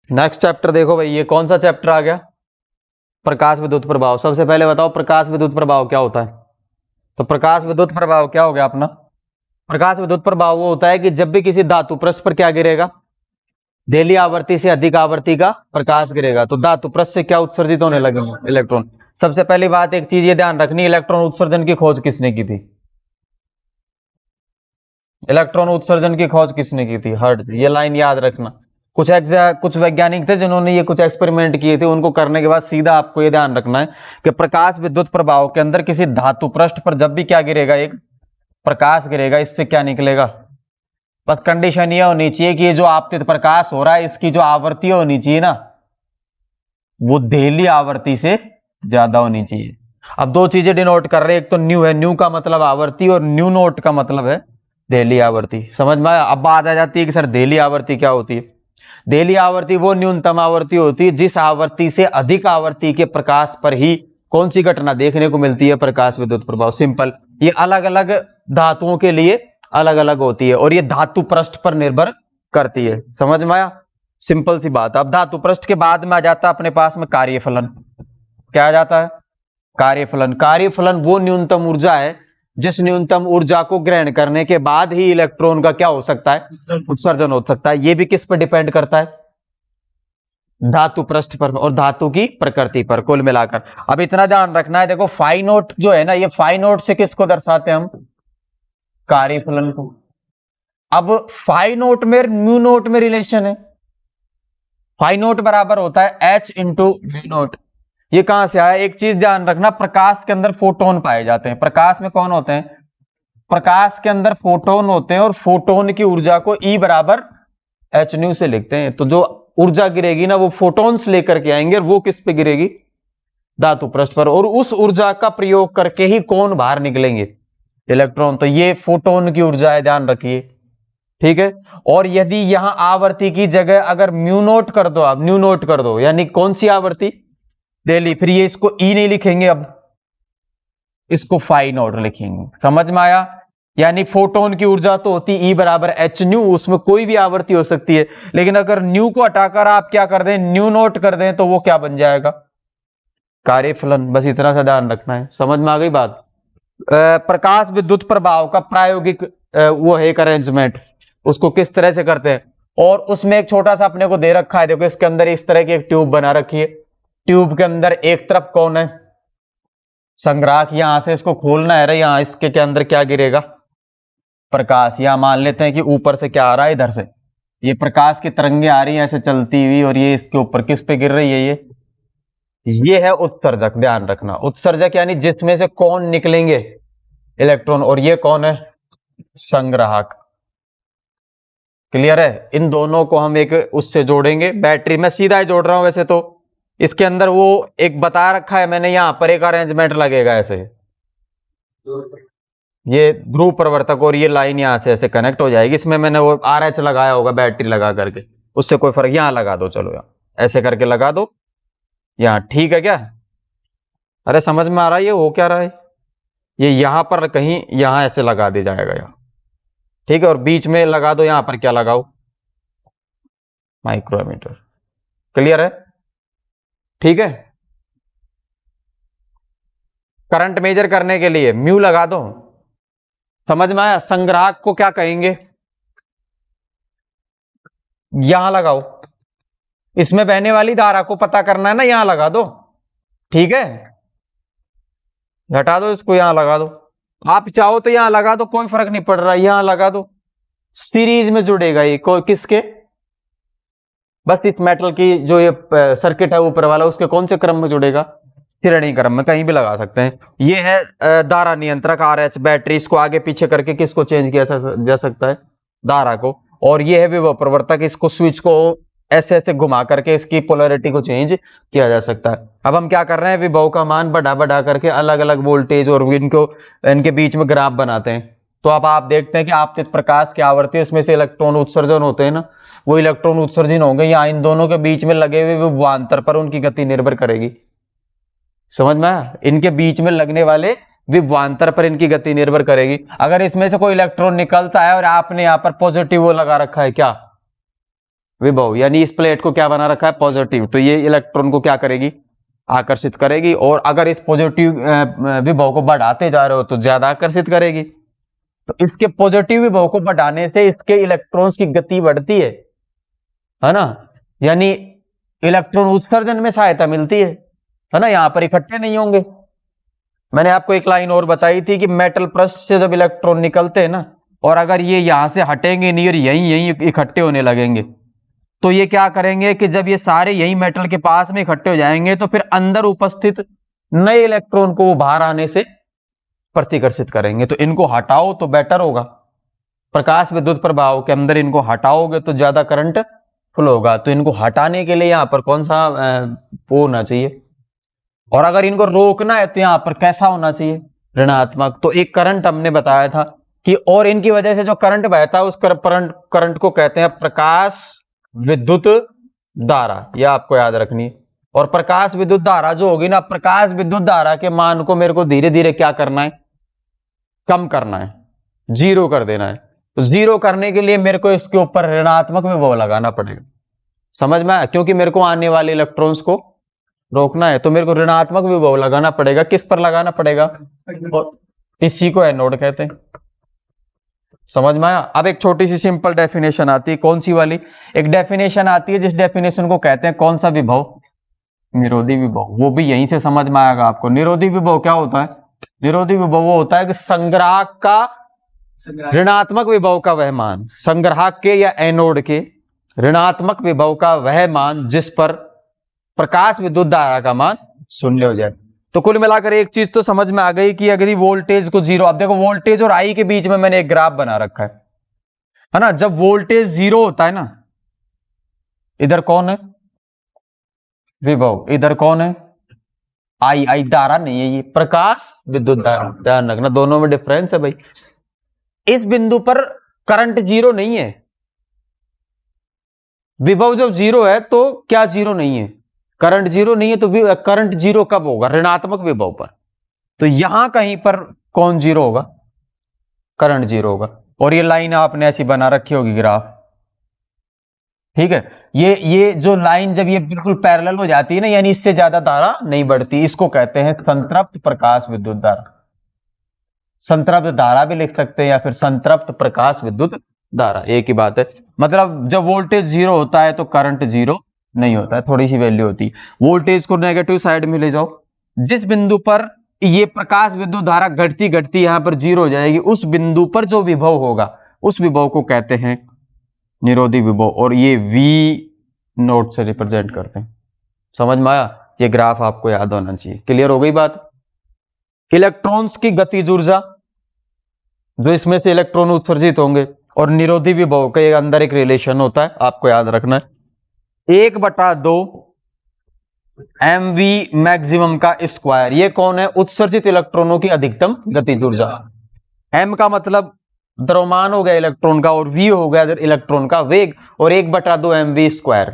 Next chapter देखो भाई, ये कौन सा चैप्टर आ गया? प्रकाश विद्युत प्रभाव। सबसे पहले बताओ प्रकाश विद्युत प्रभाव क्या होता है? तो प्रकाश विद्युत प्रभाव क्या हो गया अपना? प्रकाश विद्युत प्रभाव वो होता है कि जब भी किसी धातु पृष्ठ पर क्या गिरेगा, देली आवृत्ति से अधिक आवृत्ति का प्रकाश गिरेगा, तो धातु पृष्ठ से क्या उत्सर्जित होने लगेंगे? इलेक्ट्रॉन। सबसे पहली बात एक चीज ये ध्यान रखनी, इलेक्ट्रॉन उत्सर्जन की खोज किसने की थी? इलेक्ट्रॉन उत्सर्जन की खोज किसने की थी? हर्ट्ज। ये लाइन याद रखना। कुछ वैज्ञानिक थे जिन्होंने ये कुछ एक्सपेरिमेंट किए थे, उनको करने के बाद सीधा आपको ये ध्यान रखना है कि प्रकाश विद्युत प्रभाव के अंदर किसी धातु पृष्ठ पर जब भी क्या गिरेगा, एक प्रकाश गिरेगा, इससे क्या निकलेगा? बस कंडीशन ये होनी चाहिए कि ये जो आपतित प्रकाश हो रहा है इसकी जो आवृत्ति होनी चाहिए ना, वो देली आवृत्ति से ज्यादा होनी चाहिए। अब दो चीजें डिनोट कर रहे हैं, एक तो न्यू है, न्यू का मतलब आवृत्ति, और न्यू नोट का मतलब है देली आवृत्ति। समझ में आया? अब बात आ जाती है कि सर देली आवृत्ति क्या होती है? देली आवृत्ति वो न्यूनतम आवृत्ति होती है जिस आवृत्ति से अधिक आवृत्ति के प्रकाश पर ही कौन सी घटना देखने को मिलती है? प्रकाश विद्युत प्रभाव। सिंपल। ये अलग अलग धातुओं के लिए अलग अलग होती है और ये धातु पृष्ठ पर निर्भर करती है। समझ में आया? सिंपल सी बात। अब धातु पृष्ठ के बाद में आ जाता है अपने पास में कार्यफलन। क्या आ जाता है? कार्यफलन। कार्यफलन वो न्यूनतम ऊर्जा है जिस न्यूनतम ऊर्जा को ग्रहण करने के बाद ही इलेक्ट्रॉन का क्या हो सकता है? उत्सर्जन हो सकता है। ये भी किस पर डिपेंड करता है? धातु पृष्ठ पर और धातु की प्रकृति पर, कुल मिलाकर। अब इतना ध्यान रखना है, देखो फाई नोट जो है ना, ये फाई नोट से किसको दर्शाते हैं हम? कार्यफलन को। अब फाई नोट में म्यू नोट में रिलेशन है। फाई नोट बराबर होता है H इंटू म्यू नोट। ये कहां से आया? एक चीज ध्यान रखना, प्रकाश के अंदर फोटोन पाए जाते हैं। प्रकाश में कौन होते हैं? प्रकाश के अंदर फोटोन होते हैं और फोटोन की ऊर्जा को E बराबर H न्यू से लिखते हैं। तो जो ऊर्जा गिरेगी ना वो फोटोन्स लेकर के आएंगे और वो किस पे गिरेगी? धातु पृष्ठ पर। और उस ऊर्जा का प्रयोग करके ही कौन बाहर निकलेंगे? इलेक्ट्रॉन। तो ये फोटोन की ऊर्जा है, ध्यान रखिए। ठीक है। और यदि यहां आवर्ती की जगह अगर म्यू नोट कर दो, आप म्यू नोट कर दो, यानी कौन सी आवर्ती? डेली। फिर ये इसको ई नहीं लिखेंगे, अब इसको फाई नोट लिखेंगे। समझ में आया? यानी फोटोन की ऊर्जा तो होती ई बराबर एच न्यू, उसमें कोई भी आवर्ती हो सकती है, लेकिन अगर न्यू को हटाकर आप क्या कर दें? न्यू नोट कर दें, तो वो क्या बन जाएगा? कार्यफलन। बस इतना सा ध्यान रखना है। समझ में आ गई बात? प्रकाश विद्युत प्रभाव का प्रायोगिक वो है एक अरेंजमेंट, उसको किस तरह से करते हैं। और उसमें एक छोटा सा अपने को दे रखा है, देखो इसके अंदर इस तरह की एक ट्यूब बना रखी है। ट्यूब के अंदर एक तरफ कौन है? संग्राहक। यहां से इसको खोलना है, यहां इसके के अंदर क्या गिरेगा? प्रकाश। यहां मान लेते हैं कि ऊपर से क्या आ रहा है? इधर से ये प्रकाश की तरंगे आ रही हैं ऐसे चलती हुई, और ये इसके ऊपर किस पे गिर रही है? ये है उत्सर्जक। ध्यान रखना, उत्सर्जक यानी जिसमें से कौन निकलेंगे? इलेक्ट्रॉन। और ये कौन है? संग्राहक। क्लियर है? इन दोनों को हम एक उससे जोड़ेंगे, बैटरी। मैं सीधा ही जोड़ रहा हूं वैसे तो। इसके अंदर वो एक बता रखा है मैंने, यहां पर एक अरेंजमेंट लगेगा ऐसे, ये ध्रुव प्रवर्तक, और ये लाइन यहां से ऐसे कनेक्ट हो जाएगी। इसमें मैंने वो RH लगाया होगा बैटरी लगा करके, उससे कोई फर्क। यहां लगा दो, चलो यहां ऐसे करके लगा दो यहां। ठीक है क्या? अरे समझ में आ रहा है ये हो क्या रहा है? ये यहां पर कहीं यहां ऐसे लगा दे जाएगा यहां। ठीक है। और बीच में लगा दो, यहां पर क्या लगाओ? माइक्रोमीटर। क्लियर है? ठीक है। करंट मेजर करने के लिए म्यू लगा दो। समझ में आया? संग्राहक को क्या कहेंगे? यहां लगाओ। इसमें बहने वाली धारा को पता करना है ना, यहां लगा दो। ठीक है। हटा दो इसको, यहां लगा दो। आप चाहो तो यहां लगा दो, कोई फर्क नहीं पड़ रहा, यहां लगा दो। सीरीज में जुड़ेगा ये किसके? बस इस मेटल की जो ये सर्किट है ऊपर वाला, उसके कौन से क्रम में जुड़ेगा? श्रेणी क्रम में। कहीं भी लगा सकते हैं। ये है धारा नियंत्रक RH बैटरी। इसको आगे पीछे करके किसको चेंज किया जा सकता है? धारा को। और ये है विभव प्रवर्तक, इसको स्विच को ऐसे ऐसे घुमा करके इसकी पोलैरिटी को चेंज किया जा सकता है। अब हम क्या कर रहे हैं? विभव का मान बढ़ा बढ़ा करके अलग अलग वोल्टेज और इनके बीच में ग्राफ बनाते हैं। तो अब आप देखते हैं कि आपतित प्रकाश की आवृत्ति, उसमें से इलेक्ट्रॉन उत्सर्जन होते हैं ना, वो इलेक्ट्रॉन उत्सर्जन होंगे, या इन दोनों के बीच में लगे हुए विभवांतर पर उनकी गति निर्भर करेगी। समझ में आया? इनके बीच में लगने वाले विभवांतर पर इनकी गति निर्भर करेगी। अगर इसमें से कोई इलेक्ट्रॉन निकलता है और आपने यहां पर पॉजिटिव वो लगा रखा है, क्या विभव, यानी इस प्लेट को क्या बना रखा है, पॉजिटिव, तो ये इलेक्ट्रॉन को क्या करेगी, आकर्षित करेगी। और अगर इस पॉजिटिव विभव को बढ़ाते जा रहे हो तो ज्यादा आकर्षित करेगी। तो इसके पॉजिटिव विभव को बढ़ाने से इसके इलेक्ट्रॉन्स की गति बढ़ती है ना, यानी इलेक्ट्रॉन उत्सर्जन में सहायता मिलती है ना, यहां पर इकट्ठे नहीं होंगे। मैंने आपको एक लाइन और बताई थी कि मेटल पृष्ठ से जब इलेक्ट्रॉन निकलते हैं ना, और अगर ये यहां से हटेंगे नहीं और यहीं यहीं इकट्ठे होने लगेंगे, तो ये क्या करेंगे कि जब ये सारे यही मेटल के पास में इकट्ठे हो जाएंगे तो फिर अंदर उपस्थित नए इलेक्ट्रॉन को बाहर आने से प्रतिकर्षित करेंगे। तो इनको हटाओ तो बेटर होगा, प्रकाश विद्युत प्रभाव के अंदर इनको हटाओगे तो ज्यादा करंट फ्लो होगा। तो इनको हटाने के लिए यहां पर कौन सा वो होना चाहिए, और अगर इनको रोकना है तो यहां पर कैसा होना चाहिए, ऋणात्मक। तो एक करंट हमने बताया था कि, और इनकी वजह से जो करंट बहता है उस करंट को कहते हैं प्रकाश विद्युत धारा, यह आपको याद रखनी है। और प्रकाश विद्युत धारा जो होगी ना, प्रकाश विद्युत धारा के मान को मेरे को धीरे धीरे क्या करना है, कम करना है, जीरो कर देना है। तो जीरो करने के लिए मेरे को इसके ऊपर ऋणात्मक विभव लगाना पड़ेगा, समझ में आया, क्योंकि मेरे को आने वाले इलेक्ट्रॉन्स को रोकना है, तो मेरे को ऋणात्मक विभव लगाना पड़ेगा। किस पर लगाना पड़ेगा, और इसी को एनोड कहते हैं, समझ में आया। अब एक छोटी सी सिंपल डेफिनेशन आती है, कौन सी वाली, एक डेफिनेशन आती है जिस डेफिनेशन को कहते हैं कौन सा विभव, निरोधी विभव। वो भी यहीं से समझ में आएगा आपको। निरोधी विभव क्या होता है, निरोधी विभव वो होता है कि संग्राहक का ऋणात्मक विभव का वह मान, संग्राहक के या एनोड के ऋणात्मक विभव का वह मान जिस पर प्रकाश विद्युत धारा का मान शून्य हो जाए। तो कुल मिलाकर एक चीज तो समझ में आ गई कि अगर वोल्टेज को जीरो, अब देखो वोल्टेज और आई के बीच में मैंने एक ग्राफ बना रखा है ना। जब वोल्टेज जीरो होता है ना, इधर कौन है, विभव, इधर कौन है, आई, आई धारा नहीं है, ये प्रकाश विद्युत धारा, ध्यान रखना दोनों में डिफरेंस है भाई। इस बिंदु पर करंट जीरो नहीं है, विभव जब जीरो है तो क्या जीरो नहीं है, करंट जीरो नहीं है। तो करंट जीरो कब होगा, ऋणात्मक विभव पर। तो यहां कहीं पर कौन जीरो होगा, करंट जीरो होगा। और ये लाइन आपने ऐसी बना रखी होगी ग्राफ, ठीक है। ये जो लाइन जब ये बिल्कुल पैरेलल हो जाती है ना, यानी इससे ज्यादा धारा नहीं बढ़ती, इसको कहते हैं संतृप्त प्रकाश विद्युत धारा। संतृप्त धारा भी लिख सकते हैं या फिर संतृप्त प्रकाश विद्युत धारा, एक ही बात है। मतलब जब वोल्टेज जीरो होता है तो करंट जीरो नहीं होता है, थोड़ी सी वैल्यू होती है। वोल्टेज को नेगेटिव साइड में ले जाओ, जिस बिंदु पर ये प्रकाश विद्युत धारा घटती घटती यहां पर जीरो हो जाएगी, उस बिंदु पर जो विभव होगा उस विभव को कहते हैं निरोधी विभव, और ये V नोट से रिप्रेजेंट करते हैं। समझ में आया, ये ग्राफ आपको याद होना चाहिए। क्लियर हो गई बात। इलेक्ट्रॉन्स की गतिज ऊर्जा, जो इसमें से इलेक्ट्रॉन उत्सर्जित होंगे, और निरोधी विभव के अंदर एक रिलेशन होता है, आपको याद रखना है, 1/2 mv मैक्सिमम का स्क्वायर। ये कौन है, उत्सर्जित इलेक्ट्रॉनों की अधिकतम गतिज ऊर्जा। m का मतलब द्रव्यमान हो गया इलेक्ट्रॉन का, और v हो गया इलेक्ट्रॉन का वेग, और 1/2 mv स्क्वायर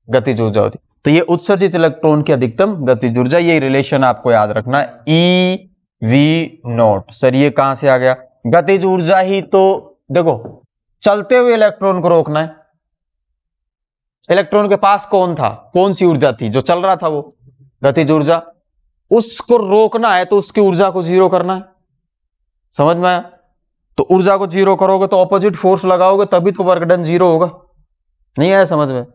गतिज ऊर्जा होती। तो ये उत्सर्जित इलेक्ट्रॉन की अधिकतम गतिज ऊर्जा, ये रिलेशन आपको याद रखना है, EV नॉट। सर ये कहां से आ गया, गतिज ऊर्जा ही तो देखो, चलते हुए इलेक्ट्रॉन को रोकना है। इलेक्ट्रॉन के पास कौन था, कौन सी ऊर्जा थी, जो चल रहा था वो गतिज ऊर्जा, उसको रोकना है तो उसकी ऊर्जा को जीरो करना है। समझ में आया। तो ऊर्जा को जीरो करोगे तो ऑपोजिट फोर्स लगाओगे, तभी तो वर्क डन जीरो होगा। नहीं आया समझ में,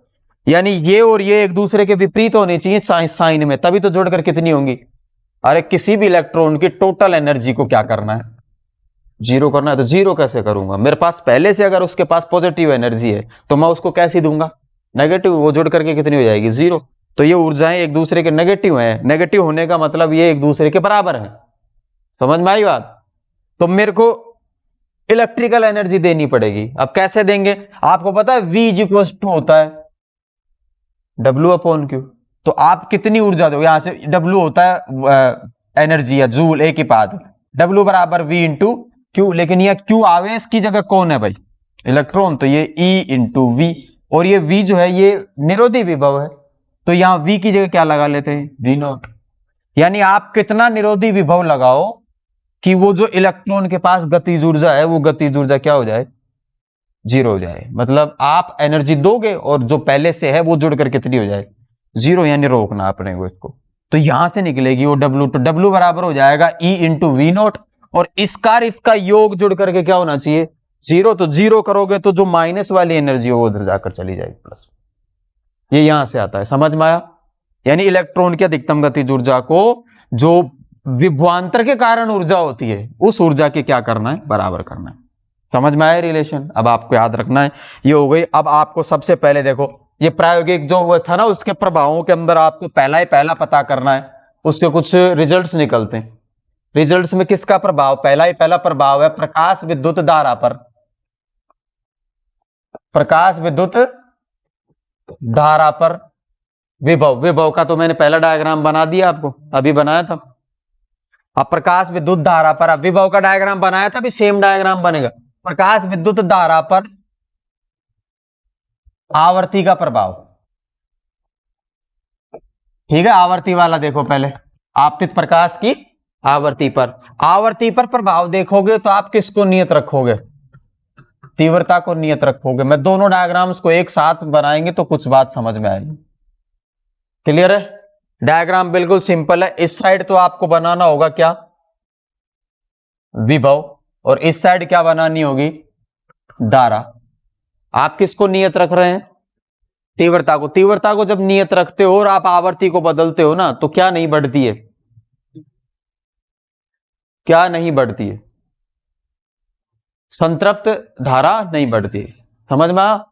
यानी ये और ये एक दूसरे के विपरीत होने चाहिए साइन में, तभी तो जोड़कर कितनी होंगी। अरे किसी भी इलेक्ट्रॉन की टोटल एनर्जी को क्या करना है, जीरो करना है। तो जीरो कैसे करूंगा, मेरे पास पहले से अगर उसके पास पॉजिटिव एनर्जी है तो मैं उसको कैसे दूंगा, नेगेटिव, वो जोड़ करके कितनी हो जाएगी, जीरो। तो ये ऊर्जाएं एक दूसरे के नेगेटिव हैं, नेगेटिव होने का मतलब ये एक दूसरे के बराबर है। समझ में आई बात। तो मेरे को इलेक्ट्रिकल एनर्जी देनी पड़ेगी। अब कैसे देंगे, आपको पता है V = होता है W/Q। तो आप कितनी ऊर्जा दोगे, यहां से W होता है एनर्जी या जूल, एक ही बात, W = V × Q। लेकिन यह Q आवेश की जगह कौन है भाई, इलेक्ट्रॉन, तो ये E × V। और ये V जो है ये निरोधी विभव है, तो यहां V की जगह क्या लगा लेते हैं, V0। यानी आप कितना निरोधी विभव लगाओ कि वो जो इलेक्ट्रॉन के पास गतिज ऊर्जा है वो गतिज ऊर्जा क्या हो जाए, जीरो हो जाए, मतलब आप एनर्जी दोगे और जो पहले से है वो जुड़कर कितनी हो जाए, जीरो, यानी रोकना अपने को इसको। तो यहां से निकलेगी वो W, तो W बराबर हो जाएगा E इंटू वी नॉट, और इसका योग जुड़ करके क्या होना चाहिए, जीरो। तो जीरो करोगे तो जो माइनस वाली एनर्जी हो वो उधर जाकर चली जाएगी प्लस। ये यहां से आता है, समझ में आया। यानी इलेक्ट्रॉन की अधिकतम गतिज ऊर्जा को जो विभवांतर के कारण ऊर्जा होती है उस ऊर्जा के क्या करना है, बराबर करना है। समझ में आया रिलेशन। अब आपको याद रखना है, ये हो गई। अब आपको सबसे पहले देखो ये प्रायोगिक जो वो था ना, उसके प्रभावों के अंदर आपको पहला पता करना है, उसके कुछ रिजल्ट्स निकलते हैं। रिजल्ट्स में किसका प्रभाव, पहला प्रभाव है प्रकाश विद्युत धारा पर। प्रकाश विद्युत धारा पर विभव का तो मैंने पहला डायग्राम बना दिया आपको, अभी बनाया था। अब प्रकाश विद्युत धारा पर, अब विभव का डायग्राम बनाया था, अभी सेम डायग्राम बनेगा। प्रकाश विद्युत धारा पर आवर्ती का प्रभाव, ठीक है। आवर्ती वाला देखो पहले, आपतित प्रकाश की आवर्ती पर प्रभाव देखोगे तो आप किसको नियत रखोगे, तीव्रता को नियत रखोगे। मैं दोनों डायग्राम्स को एक साथ बनाएंगे तो कुछ बात समझ में आएगी। क्लियर है। डायग्राम बिल्कुल सिंपल है। इस साइड तो आपको बनाना होगा क्या, विभव, और इस साइड क्या बनानी होगी, धारा। आप किसको नियत रख रहे हैं, तीव्रता को। तीव्रता को जब नियत रखते हो और आप आवर्ती को बदलते हो ना, तो क्या नहीं बढ़ती है, क्या नहीं बढ़ती है, संतृप्त धारा नहीं बढ़ती है। समझ में आया,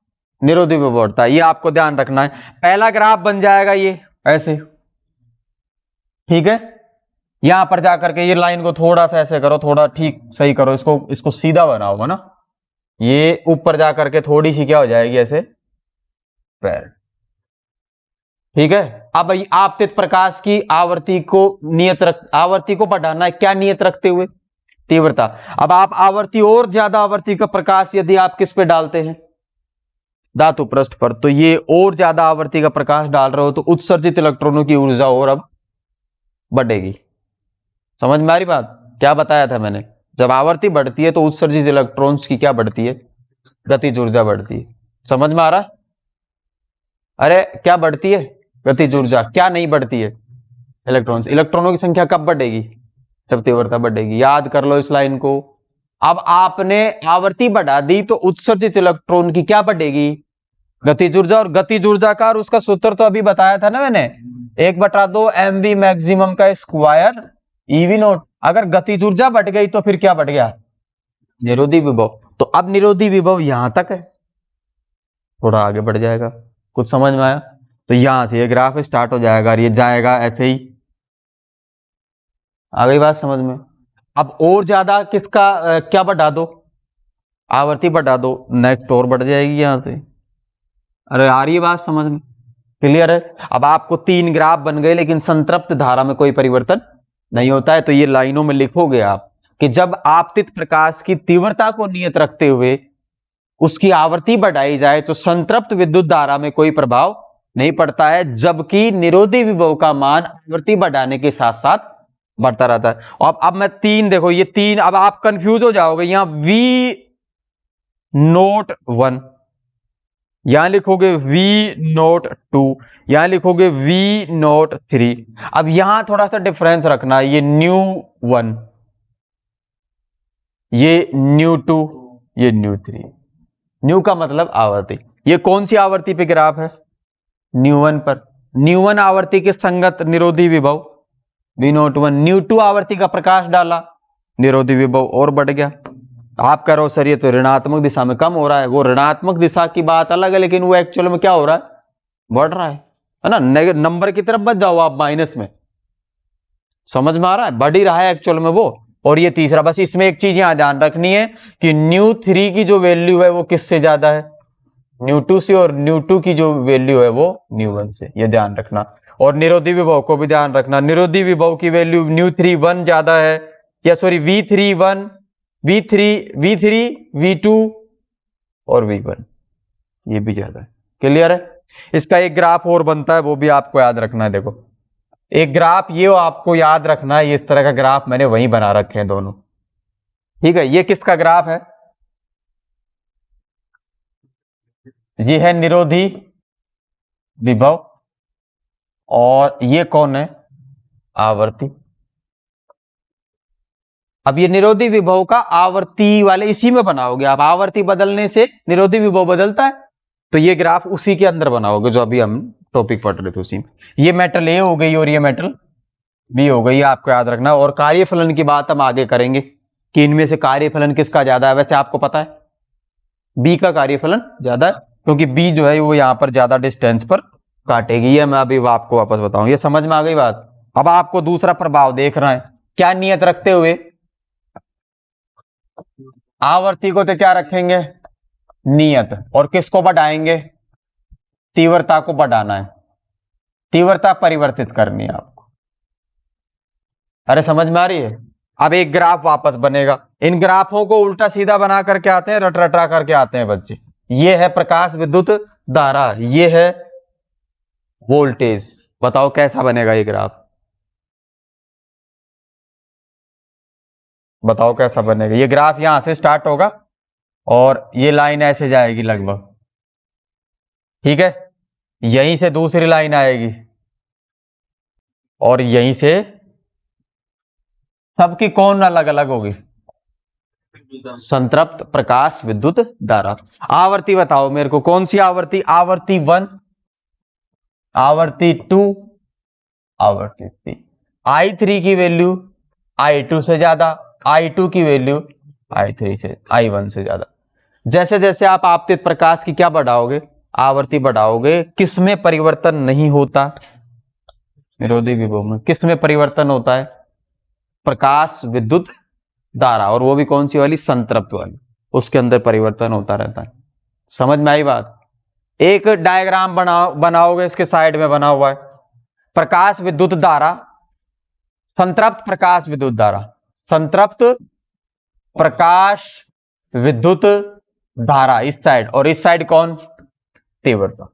निरोधी विभव बढ़ता है। ये आपको ध्यान रखना है। पहला ग्राफ बन जाएगा ये ऐसे, ठीक है। यहां पर जाकर के ये लाइन को थोड़ा सा ऐसे करो, थोड़ा ठीक सही करो, इसको सीधा बनाओ ना। ये ऊपर जाकर के थोड़ी सी क्या हो जाएगी, ऐसे पैर, ठीक है। अब आपतित प्रकाश की आवर्ती को बढ़ाना है, क्या नियत रखते हुए, तीव्रता। अब आप आवर्ती और ज्यादा आवर्ती का प्रकाश यदि आप किस पे डालते हैं, धातु पृष्ठ पर, तो ये और ज्यादा आवर्ती का प्रकाश डाल रहे हो तो उत्सर्जित इलेक्ट्रॉनों की ऊर्जा और अब बढ़ेगी। समझ में आ रही बात, क्या बताया था मैंने, जब आवर्ती बढ़ती है तो उत्सर्जित इलेक्ट्रॉन्स की क्या बढ़ती है, गतिज ऊर्जा बढ़ती है। समझ में आ रहा है। अरे क्या बढ़ती है, गतिज ऊर्जा। क्या नहीं बढ़ती है, इलेक्ट्रॉनों की संख्या कब बढ़ेगी, जब तीव्रता बढ़ेगी। याद कर लो इस लाइन को। अब आपने आवर्ती बढ़ा दी तो उत्सर्जित इलेक्ट्रॉन की क्या बढ़ेगी, गतिज ऊर्जा। और गतिज ऊर्जा का और उसका सूत्र तो अभी बताया था ना मैंने, 1/2 mv मैक्सिमम का स्क्वायर ईवी नॉट। अगर गतिज ऊर्जा बढ़ गई तो फिर क्या बढ़ गया, निरोधी विभव। तो अब निरोधी विभव यहां तक है, थोड़ा आगे बढ़ जाएगा। कुछ समझ में आया। तो यहां से ये ग्राफ स्टार्ट हो जाएगा और ये जाएगा ऐसे ही। आ गई बात समझ में। अब और ज्यादा किसका क्या बढ़ा दो, आवर्ती बढ़ा दो, नेक्स्ट और बढ़ जाएगी यहां से। अरे आ रही है बात समझ में, क्लियर है। अब आपको 3 ग्राफ बन गए, लेकिन संतृप्त धारा में कोई परिवर्तन नहीं होता है। तो ये लाइनों में लिखोगे आप कि जब आपतित प्रकाश की तीव्रता को नियत रखते हुए उसकी आवर्ती बढ़ाई जाए तो संतृप्त विद्युत धारा में कोई प्रभाव नहीं पड़ता है, जबकि निरोधी विभव का मान आवर्ती बढ़ाने के साथ साथ बढ़ता रहता है। और अब मैं 3 देखो, ये 3, अब आप कंफ्यूज हो जाओगे। यहां V01, यहां लिखोगे V02, यहां लिखोगे V03। अब यहां थोड़ा सा डिफरेंस रखना है, ये न्यू1, ये न्यू2, ये न्यू3। न्यू का मतलब आवर्ती। ये कौन सी आवर्ती पे ग्राफ है, न्यू1 पर। न्यू1 आवर्ती के संगत निरोधी विभव V01। न्यू2 आवर्ती का प्रकाश डाला, निरोधी विभव और बढ़ गया। आप कह रहे हो सर ये तो ऋणात्मक दिशा में कम हो रहा है। वो ऋणात्मक दिशा की बात अलग है, लेकिन वो एक्चुअल में क्या हो रहा है, बढ़ रहा है ना। नंबर की तरफ मत जाओ आप, माइनस में। समझ में आ रहा है, बढ़ ही रहा है एक्चुअल में वो। और ये तीसरा, बस इसमें एक चीज यहां ध्यान रखनी है कि न्यू3 की जो वैल्यू है वो किससे ज्यादा है, न्यू2 से, और न्यू2 की जो वैल्यू है वो न्यू1 से, ये ध्यान रखना। और निरोधी विभव को भी ध्यान रखना, निरोधी विभव की वैल्यू न्यू3 ज्यादा है, या सॉरी V3 V2 और V1 ये भी ज्यादा है। क्लियर है। इसका एक ग्राफ और बनता है, वो भी आपको याद रखना है। देखो एक ग्राफ ये आपको याद रखना है, इस तरह का ग्राफ मैंने वहीं बना रखे हैं दोनों, ठीक है। ये किसका ग्राफ है, ये है निरोधी विभव और ये कौन है, आवर्ती। अब ये निरोधी विभव का आवर्ती वाले इसी में बनाओगे आप, आवर्ती बदलने से निरोधी विभव बदलता है, तो ये ग्राफ उसी के अंदर बनाओगे जो अभी हम टॉपिक पढ़ रहे थे उसी में। ये मेटल ए हो गई और ये मेटल बी हो गई, आपको याद रखना। और कार्यफलन की बात हम आगे करेंगे कि इनमें से कार्यफलन किसका ज्यादा है। वैसे आपको पता है बी का कार्यफलन ज्यादा है, क्योंकि बी जो है वो यहां पर ज्यादा डिस्टेंस पर काटेगी। ये मैं अभी आपको वापस बताऊं, ये समझ में आ गई बात। अब आपको दूसरा प्रभाव देख रहा है, क्या नियत रखते हुए आवर्ती को तो क्या रखेंगे, नियत, और किसको बढ़ाएंगे, तीव्रता को बढ़ाना है, तीव्रता परिवर्तित करनी है आपको। अरे समझ में आ रही है। अब एक ग्राफ वापस बनेगा, इन ग्राफों को उल्टा सीधा बना करके आते हैं, रटरटा करके आते हैं बच्चे। ये है प्रकाश विद्युत धारा, ये है वोल्टेज। बताओ कैसा बनेगा ये ग्राफ, बताओ कैसा बनेगा ये ग्राफ। यहां से स्टार्ट होगा और ये लाइन ऐसे जाएगी लगभग, ठीक है, यहीं से दूसरी लाइन आएगी और यहीं से सबकी कौन अलग अलग होगी, संतृप्त प्रकाश विद्युत धारा। आवर्ती बताओ मेरे को कौन सी आवर्ती, आवर्ती 1, आवर्ती 2, आवर्ती 3। I3 की वैल्यू I2 से ज्यादा, I2 की वैल्यू I3 से I1 से ज्यादा। जैसे जैसे आप आपतित प्रकाश की क्या बढ़ाओगे, आवर्ती बढ़ाओगे, किसमें परिवर्तन नहीं होता, निरोधी विभव में किसमें परिवर्तन होता है, प्रकाश विद्युत धारा, और वो भी कौन सी वाली, संतृप्त वाली, उसके अंदर परिवर्तन होता रहता है। समझ में आई बात। एक डायग्राम बनाओगे, इसके साइड में बना हुआ है प्रकाश विद्युत धारा, संतृप्त प्रकाश विद्युत धारा, संतृप्त प्रकाश विद्युत धारा इस साइड, और इस साइड कौन, तीव्रता।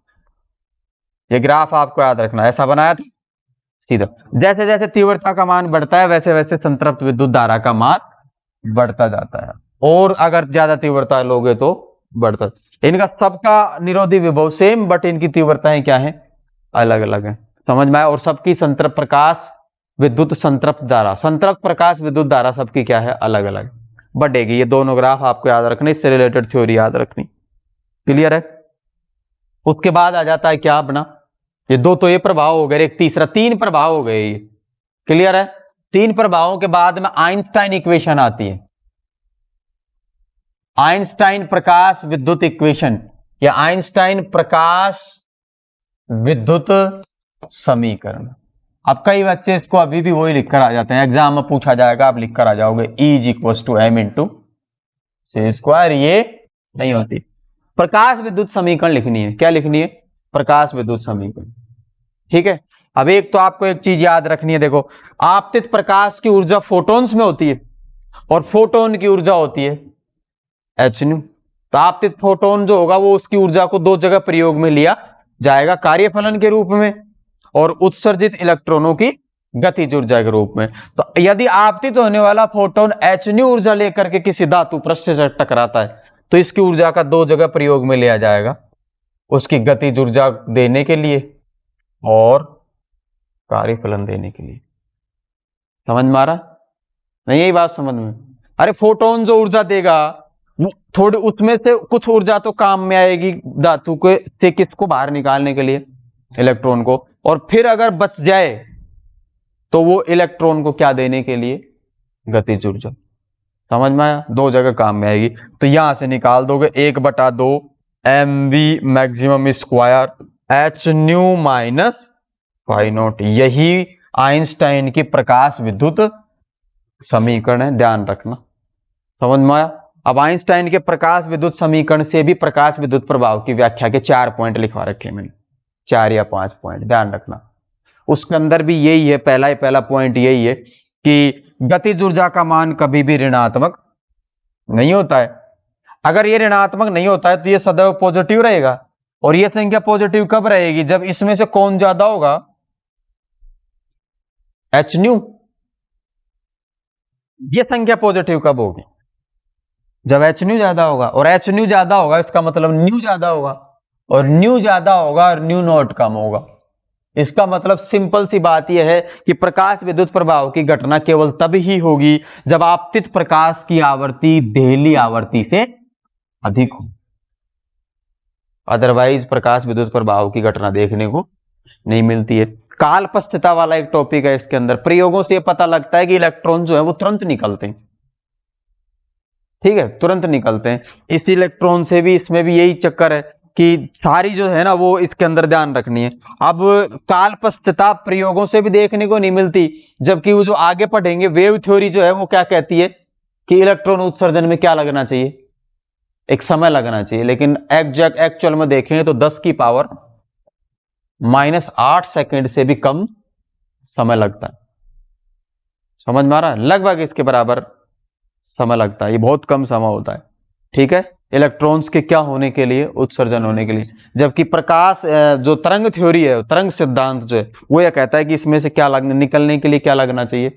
ये ग्राफ आपको याद रखना, ऐसा बनाया था सीधा। जैसे जैसे तीव्रता का मान बढ़ता है वैसे वैसे संतृप्त विद्युत धारा का मान बढ़ता जाता है, और अगर ज्यादा तीव्रता लोगे तो बढ़ता। इनका सबका निरोधी विभव सेम, बट इनकी तीव्रताएं क्या है, अलग अलग है। समझ में आया। और सबकी संतृप्त प्रकाश विद्युत संतृप्त धारा, संतृप्त प्रकाश विद्युत धारा सबकी क्या है, अलग अलग बढ़ेगी। ये दोनों ग्राफ आपको याद रखने, इससे रिलेटेड थ्योरी याद रखनी। क्लियर है। उसके बाद आ जाता है क्या अपना, ये दो तो ये प्रभाव हो गए, एक तीसरा, तीन प्रभाव हो गए ये। क्लियर है। तीन प्रभावों के बाद में आइंस्टाइन इक्वेशन आती है, आइंस्टाइन प्रकाश विद्युत इक्वेशन या आइंस्टाइन प्रकाश विद्युत समीकरण। अब कई बच्चे इसको अभी भी वही लिखकर आ जाते हैं, एग्जाम में पूछा जाएगा आप लिखकर आ जाओगे E=m/c²। ये नहीं होती, प्रकाश विद्युत समीकरण लिखनी है। क्या लिखनी है, प्रकाश विद्युत समीकरण। ठीक है। अब एक तो आपको एक चीज याद रखनी है, देखो आपतित प्रकाश की ऊर्जा फोटॉन्स में होती है और फोटोन की ऊर्जा होती है h²। तो आपतित फोटोन जो होगा वो उसकी ऊर्जा को दो जगह प्रयोग में लिया जाएगा, कार्यफलन के रूप में और उत्सर्जित इलेक्ट्रॉनों की गतिज ऊर्जा के रूप में। तो यदि आपतित होने वाला फोटोन h² ऊर्जा लेकर के किसी धातु पृष्ठ से टकराता है तो इसकी ऊर्जा का दो जगह प्रयोग में लिया जाएगा, उसकी गतिज ऊर्जा देने के लिए और कार्यफलन देने के लिए। समझ में आ रहा नहीं, यही बात समझ में। अरे फोटोन जो ऊर्जा देगा थोड़ी उसमें से कुछ ऊर्जा तो काम में आएगी धातु के से किसको बाहर निकालने के लिए, इलेक्ट्रॉन को, और फिर अगर बच जाए तो वो इलेक्ट्रॉन को क्या देने के लिए, गतिज ऊर्जा। समझ में आया, दो जगह काम में आएगी। तो यहां से निकाल दोगे 1/2 mv मैक्सिमम स्क्वायर h² - φ0। यही आइंस्टाइन की प्रकाश विद्युत समीकरण है, ध्यान रखना। समझ में आया। अब आइंस्टाइन के प्रकाश विद्युत समीकरण से भी प्रकाश विद्युत प्रभाव की व्याख्या के 4 पॉइंट लिखवा रखे मैंने, 4 या 5 पॉइंट, ध्यान रखना। उसके अंदर भी यही है, पहला पॉइंट यही है कि गतिज ऊर्जा का मान कभी भी ऋणात्मक नहीं होता है। अगर ये ऋणात्मक नहीं होता है तो ये सदैव पॉजिटिव रहेगा, और ये संख्या पॉजिटिव कब रहेगी, जब इसमें से कौन ज्यादा होगा, h²। ये संख्या पॉजिटिव कब होगी, जब h² ज्यादा होगा, और h² ज्यादा होगा इसका मतलब न्यू ज्यादा होगा, और न्यू ज्यादा होगा और न्यू नॉट कम होगा। इसका मतलब सिंपल सी बात यह है कि प्रकाश विद्युत प्रभाव की घटना केवल तभी ही होगी जब आपतित प्रकाश की आवृत्ति देहली आवृत्ति से अधिक हो, अदरवाइज प्रकाश विद्युत प्रभाव की घटना देखने को नहीं मिलती है। कालपस्थता वाला एक टॉपिक है, इसके अंदर प्रयोगों से पता लगता है कि इलेक्ट्रॉन जो है वो तुरंत निकलते हैं, ठीक है, तुरंत निकलते हैं। इस इलेक्ट्रॉन से भी इसमें भी यही चक्कर है कि सारी जो है ना वो इसके अंदर ध्यान रखनी है। अब कालपस्थता प्रयोगों से भी देखने को नहीं मिलती, जबकि वो जो आगे पढ़ेंगे वेव थ्योरी जो है वो क्या कहती है कि इलेक्ट्रॉन उत्सर्जन में क्या लगना चाहिए, एक समय लगना चाहिए। लेकिन एक्चुअल में देखें तो 10⁻⁻8 सेकंड से भी कम समय लगता है। समझ में आ रहा है? लगभग इसके बराबर समय लगता है, ये बहुत कम समय होता है, ठीक है, इलेक्ट्रॉन्स के क्या होने के लिए, उत्सर्जन होने के लिए। जबकि प्रकाश जो तरंग थ्योरी है, तरंग सिद्धांत जो है वो यह कहता है कि इसमें से क्या लगने, निकलने के लिए क्या लगना चाहिए,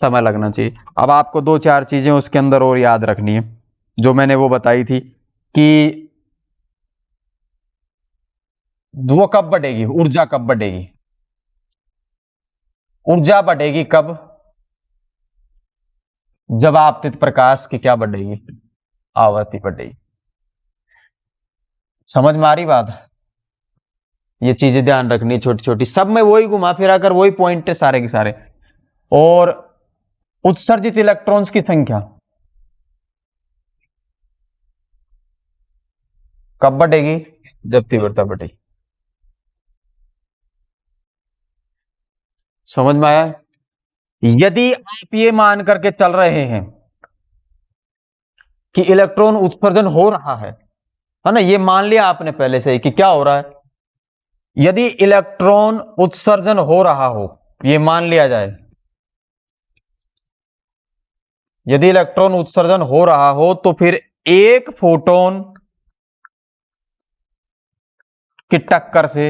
समय लगना चाहिए। अब आपको 2-4 चीजें उसके अंदर और याद रखनी है जो मैंने वो बताई थी कि वो कब बढ़ेगी, ऊर्जा कब बढ़ेगी, ऊर्जा बढ़ेगी कब, जब आपतित प्रकाश की क्या बढ़ेगी, आवृत्ति बढ़ेगी। समझ में आ रही बात? ये चीजें ध्यान रखनी छोटी छोटी, सब में वही घुमा फिरा कर वही पॉइंट है सारे के सारे। और उत्सर्जित इलेक्ट्रॉन्स की संख्या कब बढ़ेगी, जब तीव्रता बढ़ेगी। समझ में आया? यदि आप ये मान करके चल रहे हैं कि इलेक्ट्रॉन उत्सर्जन हो रहा है ना, ये मान लिया आपने पहले से ही कि क्या हो रहा है, यदि इलेक्ट्रॉन उत्सर्जन हो रहा हो, ये मान लिया जाए, यदि इलेक्ट्रॉन उत्सर्जन हो रहा हो तो फिर एक फोटोन की टक्कर से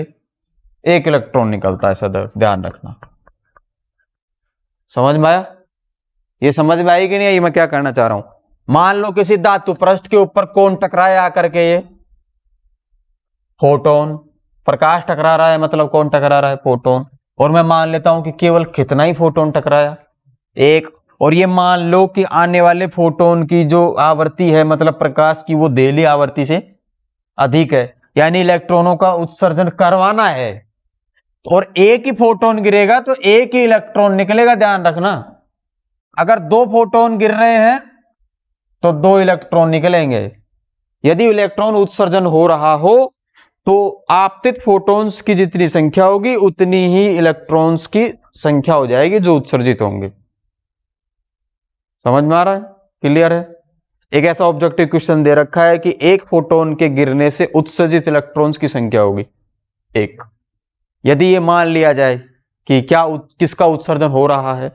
एक इलेक्ट्रॉन निकलता है, सदैव ध्यान रखना। समझ में आया? ये समझ में आई कि नहीं आई मैं क्या करना चाह रहा हूं? मान लो किसी धातु पृष्ठ के ऊपर कौन टकराया आकर के, ये फोटोन, प्रकाश टकरा रहा है, मतलब कौन टकरा रहा है, फोटोन। और मैं मान लेता हूं कि केवल कितना ही फोटोन टकराया, एक। और ये मान लो कि आने वाले फोटोन की जो आवृत्ति है, मतलब प्रकाश की, वो देहली आवृत्ति से अधिक है, यानी इलेक्ट्रॉनों का उत्सर्जन करवाना है। और एक ही फोटोन गिरेगा तो एक ही इलेक्ट्रॉन निकलेगा, ध्यान रखना। अगर 2 फोटोन गिर रहे हैं तो 2 इलेक्ट्रॉन निकलेंगे। यदि इलेक्ट्रॉन उत्सर्जन हो रहा हो तो आपतित फोटॉन्स की जितनी संख्या होगी उतनी ही इलेक्ट्रॉन्स की संख्या हो जाएगी जो उत्सर्जित होंगे। समझ में आ रहा है? क्लियर है? एक ऐसा ऑब्जेक्टिव क्वेश्चन दे रखा है कि एक फोटोन के गिरने से उत्सर्जित इलेक्ट्रॉन्स की संख्या होगी 1। यदि ये मान लिया जाए कि किसका उत्सर्जन हो रहा है,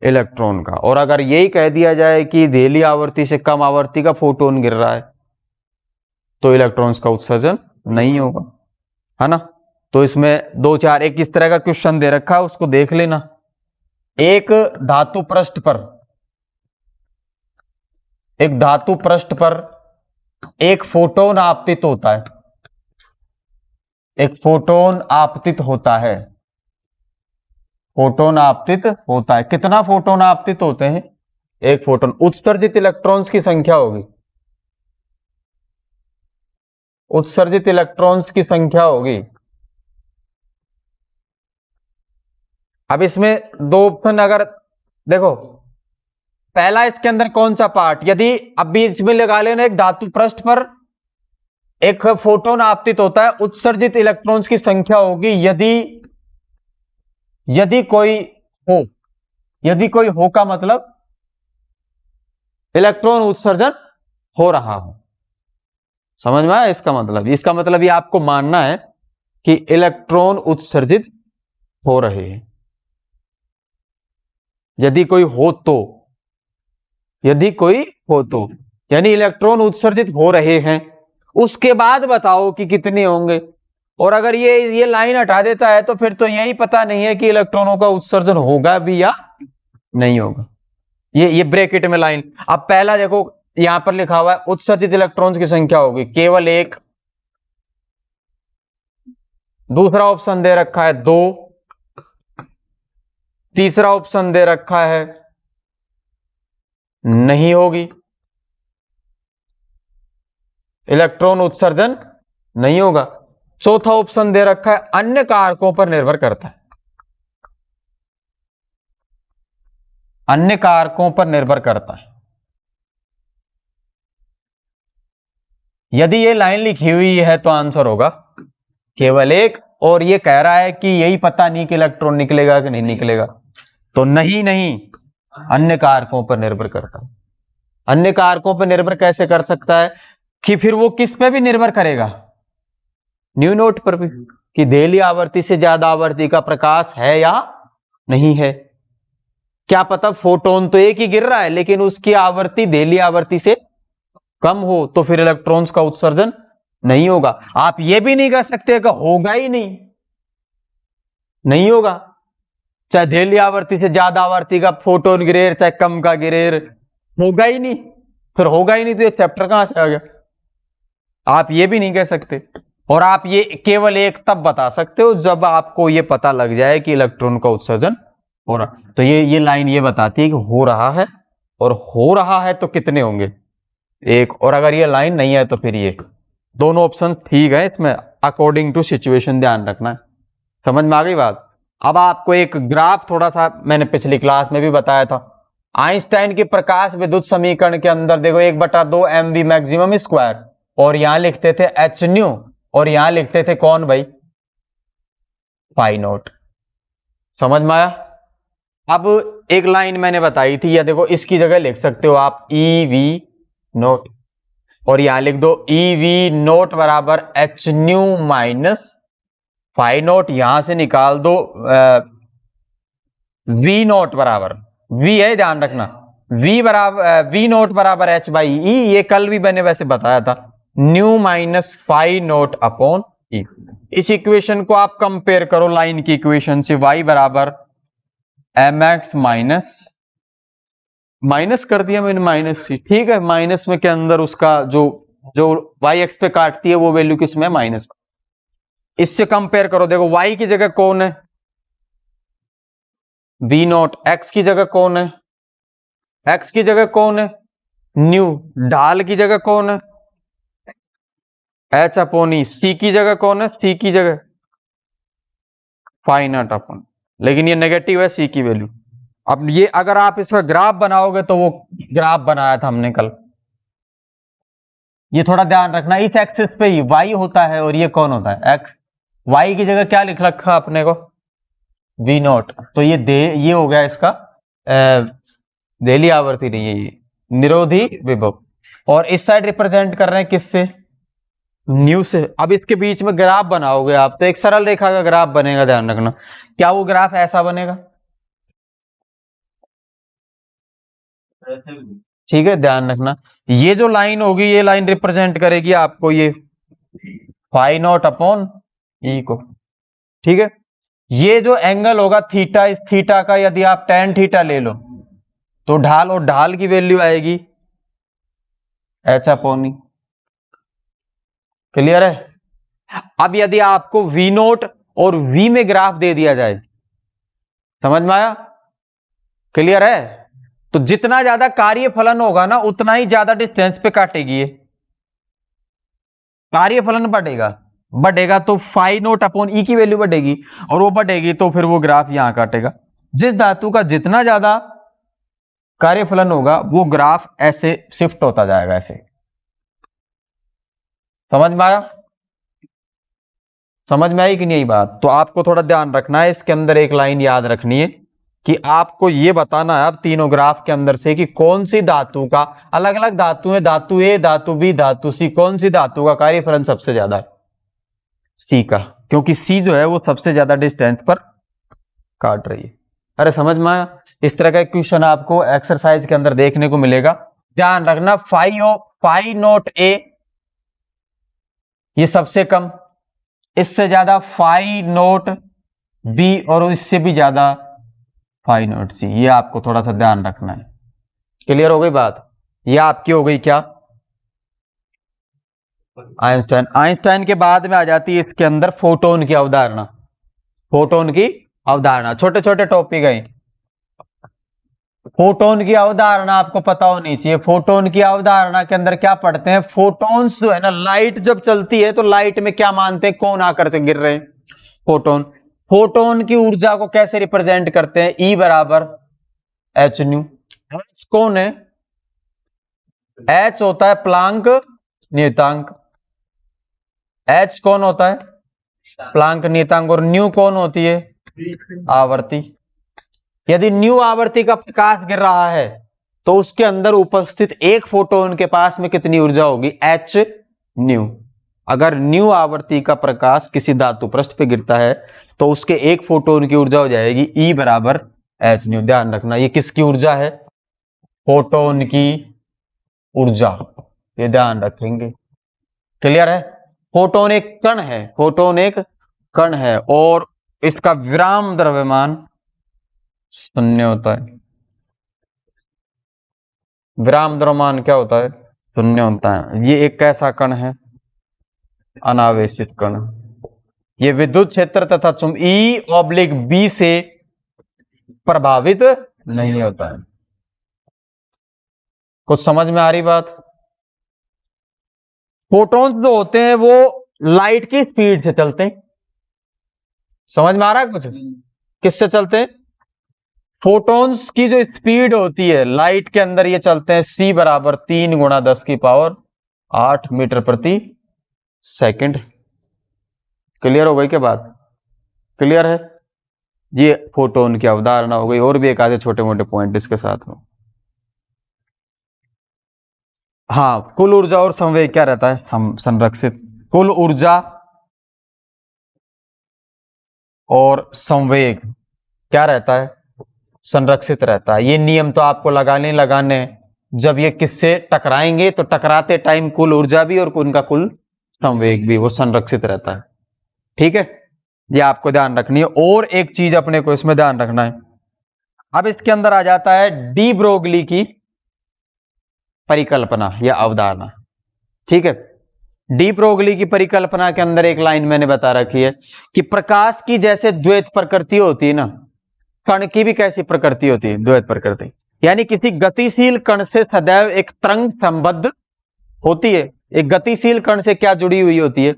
इलेक्ट्रॉन का, और अगर यही कह दिया जाए कि देहली आवृत्ति से कम आवृत्ति का फोटोन गिर रहा है तो इलेक्ट्रॉन्स का उत्सर्जन नहीं होगा, है ना। तो इसमें 2-4 एक इस तरह का क्वेश्चन दे रखा है, उसको देख लेना। एक धातु पृष्ठ पर एक फोटोन आपतित होता है, एक फोटोन आपतित होता है, फोटोन आपतित होता है। कितना फोटोन आपतित होते हैं? एक फोटोन। उत्सर्जित इलेक्ट्रॉन्स की संख्या होगी, उत्सर्जित इलेक्ट्रॉन्स की संख्या होगी। अब इसमें 2 ऑप्शन, अगर देखो पहला इसके अंदर कौन सा पार्ट, यदि अब बीच में लगा लेना, एक धातु पृष्ठ पर एक फोटोन आपतित होता है, उत्सर्जित इलेक्ट्रॉन्स की संख्या होगी यदि कोई हो का मतलब इलेक्ट्रॉन उत्सर्जन हो रहा हो। समझ में आया इसका मतलब? इसका मतलब ये आपको मानना है कि इलेक्ट्रॉन उत्सर्जित हो रहे हैं। यदि कोई हो तो यानी इलेक्ट्रॉन उत्सर्जित हो रहे हैं, उसके बाद बताओ कि कितने होंगे। और अगर ये लाइन हटा देता है तो फिर तो यही पता नहीं है कि इलेक्ट्रॉनों का उत्सर्जन होगा भी या नहीं होगा। ये ब्रैकेट में लाइन। अब पहला देखो यहां पर लिखा हुआ है उत्सर्जित इलेक्ट्रॉन्स की संख्या होगी केवल 1, दूसरा ऑप्शन दे रखा है 2, तीसरा ऑप्शन दे रखा है नहीं होगी, इलेक्ट्रॉन उत्सर्जन नहीं होगा। चौथा ऑप्शन दे रखा है अन्य कारकों पर निर्भर करता है, अन्य कारकों पर निर्भर करता है। यदि ये लाइन लिखी हुई है तो आंसर होगा केवल एक, और ये कह रहा है कि यही पता नहीं कि इलेक्ट्रॉन निकलेगा कि नहीं निकलेगा, तो नहीं नहीं, अन्य कारकों पर निर्भर करता है। अन्य कारकों पर निर्भर कैसे कर सकता है कि फिर वो किस पे भी निर्भर करेगा, न्यू नोट पर भी, कि देली आवृत्ति से ज्यादा आवृत्ति का प्रकाश है या नहीं है। क्या पता फोटोन तो एक ही गिर रहा है लेकिन उसकी आवृत्ति देली आवृत्ति से कम हो, तो फिर इलेक्ट्रॉन्स का उत्सर्जन नहीं होगा। आप ये भी नहीं कह सकते कि होगा ही नहीं, नहीं होगा, चाहे देली आवृत्ति से ज्यादा आवृत्ति का फोटोन गिरे चाहे कम का गिरे, होगा ही नहीं, फिर होगा ही नहीं तो ये चैप्टर कहां से आ गया। आप ये भी नहीं कह सकते, और आप ये केवल एक तब बता सकते हो जब आपको ये पता लग जाए कि इलेक्ट्रॉन का उत्सर्जन हो रहा। तो ये लाइन ये बताती है कि हो रहा है, और हो रहा है तो कितने होंगे, एक, और अगर ये लाइन नहीं है तो फिर ये दोनों ऑप्शन ठीक है। इसमें अकॉर्डिंग टू सिचुएशन ध्यान रखना है। समझ में आ गई बात। अब आपको एक ग्राफ थोड़ा सा मैंने पिछली क्लास में भी बताया था, आइंस्टाइन के प्रकाश विद्युत समीकरण के अंदर देखो 1/2 mv मैक्सिमम स्क्वायर, और यहां लिखते थे एच न्यू, और यहां लिखते थे कौन भाई, फाई नॉट। समझ में आया। अब एक लाइन मैंने बताई थी, या देखो इसकी जगह लिख सकते हो आप ई वी नोट, और यहां लिख दो ई वी नोट बराबर H nu minus phi naught, यहां से निकाल दो वी नोट बराबर, वी है ध्यान रखना, वी बराबर वी नोट बराबर एच बाई ई, ये कल भी मैंने वैसे बताया था, nu minus phi naught upon e. इस इक्वेशन को आप कंपेयर करो लाइन की इक्वेशन से, y बराबर एम एक्स माइनस, माइनस कर दिया मैंने माइनस सी, ठीक है, माइनस में के अंदर उसका जो जो वाई एक्स पे काटती है वो वैल्यू किस में, माइनस। इससे कंपेयर करो, देखो y की जगह कौन है, बी नॉट, x की जगह कौन है, x की जगह कौन है, न्यू, ढाल की जगह कौन है, एच अपॉन ई, सी की जगह कौन है, सी की जगह फाई नॉट अपॉन, लेकिन ये नेगेटिव है सी की वैल्यू। अब ये अगर आप इसका ग्राफ बनाओगे तो वो ग्राफ बनाया था हमने कल, ये थोड़ा ध्यान रखना, इस एक्सिस पे ही y होता है और ये कौन होता है, x। y की जगह क्या लिख रखा अपने को, v नॉट, तो ये हो गया इसका देली आवर्ती नहीं है, ये निरोधी विभव, और इस साइड रिप्रेजेंट कर रहे हैं किससे, न्यू से। अब इसके बीच में ग्राफ बनाओगे आप तो एक सरल रेखा का ग्राफ बनेगा, ध्यान रखना। क्या वो ग्राफ ऐसा बनेगा, ठीक है, ध्यान रखना। ये जो लाइन होगी ये लाइन रिप्रेजेंट करेगी आपको ये फाई नॉट अपॉन ई को, ठीक है। ये जो एंगल होगा थीटा, इस थीटा का यदि आप टेन थीटा ले लो तो ढाल, और ढाल की वैल्यू आएगी एच अपॉन ई। क्लियर है। अब यदि आपको वी नोट और वी में ग्राफ दे दिया जाए, समझ में आया, क्लियर है, तो जितना ज्यादा कार्यफलन होगा ना उतना ही ज्यादा डिस्टेंस पे काटेगी ये, कार्यफलन बढ़ेगा तो फाई नोट अपॉन ई की वैल्यू बढ़ेगी, और वो बढ़ेगी तो फिर वो ग्राफ यहां काटेगा। जिस धातु का जितना ज्यादा कार्यफलन होगा वो ग्राफ ऐसे शिफ्ट होता जाएगा, ऐसे। समझ में आया, समझ में आई कि नहीं बात। तो आपको थोड़ा ध्यान रखना है, इसके अंदर एक लाइन याद रखनी है कि आपको ये बताना है अब तीनों ग्राफ के अंदर से कि कौन सी धातु का, अलग अलग धातु है, धातु ए, धातु बी, धातु सी, कौन सी धातु का कार्यफलन सबसे ज्यादा है, सी का, क्योंकि सी जो है वो सबसे ज्यादा डिस्टेंस पर काट रही है। अरे समझ में आया। इस तरह का क्वेश्चन आपको एक्सरसाइज के अंदर देखने को मिलेगा। ध्यान रखना, फाई नोट ए ये सबसे कम, इससे ज्यादा फाई नोट बी, और इससे भी ज्यादा फाई नोट सी, ये आपको थोड़ा सा ध्यान रखना है। क्लियर हो गई बात। ये आपकी हो गई क्या, आइंस्टाइन। आइंस्टाइन के बाद में आ जाती है इसके अंदर फोटोन की अवधारणा। फोटोन की अवधारणा, छोटे छोटे टॉपिक है। फोटोन की अवधारणा आपको पता होनी चाहिए। फोटोन की अवधारणा के अंदर क्या पढ़ते हैं, फोटोन्स जो है ना, लाइट जब चलती है तो लाइट में क्या मानते हैं, कौन आकर से गिर रहे हैं, फोटोन। फोटोन की ऊर्जा को कैसे रिप्रेजेंट करते हैं, ई बराबर एच न्यू। एच कौन है, एच होता है प्लांक नियतांक। एच कौन होता है, प्लांक नियतांक। और न्यू कौन होती है, आवर्ती। यदि न्यू आवर्ती का प्रकाश गिर रहा है तो उसके अंदर उपस्थित एक फोटोन के पास में कितनी ऊर्जा होगी, एच न्यू। अगर न्यू आवर्ती का प्रकाश किसी धातु पृष्ठ पे गिरता है तो उसके एक फोटोन की ऊर्जा हो जाएगी ई बराबर एच न्यू। ध्यान रखना, ये किसकी ऊर्जा है, फोटोन की ऊर्जा, ये ध्यान रखेंगे। क्लियर है। फोटोन एक कण है, फोटोन एक कण है और इसका विराम द्रव्यमान शून्य होता है। विराम द्रव्यमान क्या होता है, शून्य होता है। ये एक कैसा कण है, अनावेशित कण। ये विद्युत क्षेत्र तथा चुंब ई ऑब्लिक बी से प्रभावित नहीं होता है। कुछ समझ में आ रही बात। फोटॉन्स जो होते हैं वो लाइट की स्पीड से चलते हैं। समझ में आ रहा है कुछ, किससे चलते हैं, फोटॉन्स की जो स्पीड होती है लाइट के अंदर, ये चलते हैं c बराबर 3 गुणा 10 की पावर 8 मीटर प्रति सेकंड। क्लियर हो गई क्या बात, क्लियर है। ये फोटोन की अवधारणा हो गई, और भी एक आधे छोटे मोटे पॉइंट इसके साथ हो। हाँ, कुल ऊर्जा और संवेग क्या रहता है, संरक्षित। कुल ऊर्जा और संवेग क्या रहता है, संरक्षित रहता है। ये नियम तो आपको लगाने लगाने, जब ये किससे टकराएंगे तो टकराते टाइम कुल ऊर्जा भी और उनका कुल संवेग भी वो संरक्षित रहता है। ठीक है, ये आपको ध्यान रखनी है। और एक चीज अपने को इसमें ध्यान रखना है। अब इसके अंदर आ जाता है डी ब्रोगली की परिकल्पना या अवधारणा। ठीक है, डी ब्रोगली की परिकल्पना के अंदर एक लाइन मैंने बता रखी है कि प्रकाश की जैसे द्वैत प्रकृति होती है ना, कण की भी कैसी प्रकृति होती है, द्वैत प्रकृति। यानी किसी गतिशील कण से सदैव एक तरंग संबद्ध होती है। एक गतिशील कण से क्या जुड़ी हुई होती है,